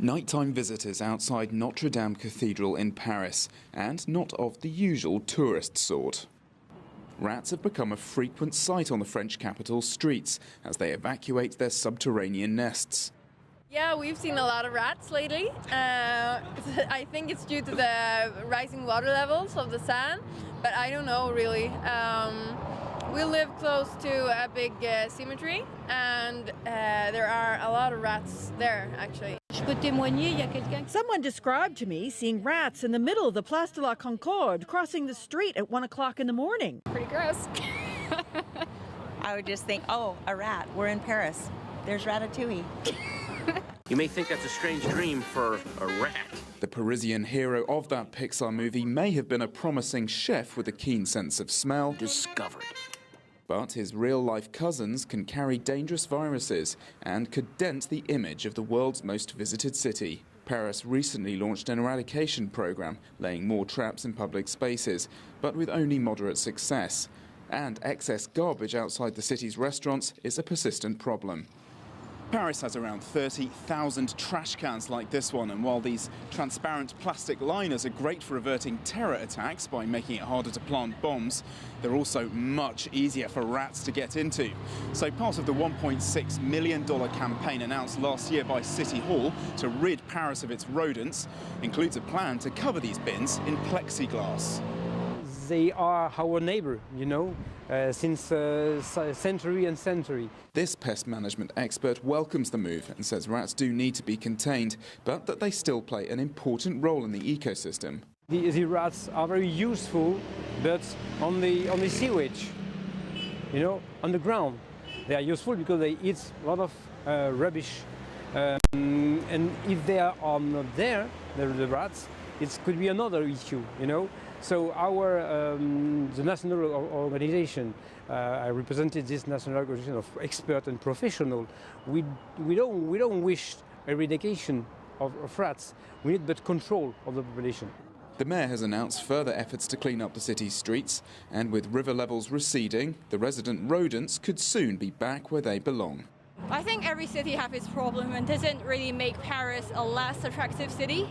Nighttime visitors outside Notre Dame Cathedral in Paris, and not of the usual tourist sort. Rats have become a frequent sight on the French capital's streets as they evacuate their subterranean nests. Yeah, we've seen a lot of rats lately. I think it's due to the rising water levels of the Seine, but I don't know really. We live close to a big cemetery, and there are a lot of rats there, actually. Someone described to me seeing rats in the middle of the Place de la Concorde crossing the street at 1 o'clock in the morning. Pretty gross. I would just think, oh, a rat, we're in Paris. There's Ratatouille. You may think that's a strange dream for a rat. The Parisian hero of that Pixar movie may have been a promising chef with a keen sense of smell. Discovered. But his real-life cousins can carry dangerous viruses and could dent the image of the world's most visited city. Paris recently launched an eradication program, laying more traps in public spaces, but with only moderate success. And excess garbage outside the city's restaurants is a persistent problem. Paris has around 30,000 trash cans like this one, and while these transparent plastic liners are great for averting terror attacks by making it harder to plant bombs, they're also much easier for rats to get into. So part of the $1.6 million campaign announced last year by City Hall to rid Paris of its rodents includes a plan to cover these bins in plexiglass. They are our neighbor, you know, since century and century. This pest management expert welcomes the move and says rats do need to be contained, but that they still play an important role in the ecosystem. The rats are very useful, but on the sewage, you know, on the ground. They are useful because they eat a lot of rubbish. And if they are not there, the rats, it could be another issue, you know. So the national organization, I represented this national organization of expert and professional. We don't wish eradication of rats. We need but control of the population. The mayor has announced further efforts to clean up the city's streets, and with river levels receding, the resident rodents could soon be back where they belong. I think every city has its problem and doesn't really make Paris a less attractive city.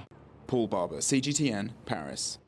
Paul Barber, CGTN, Paris.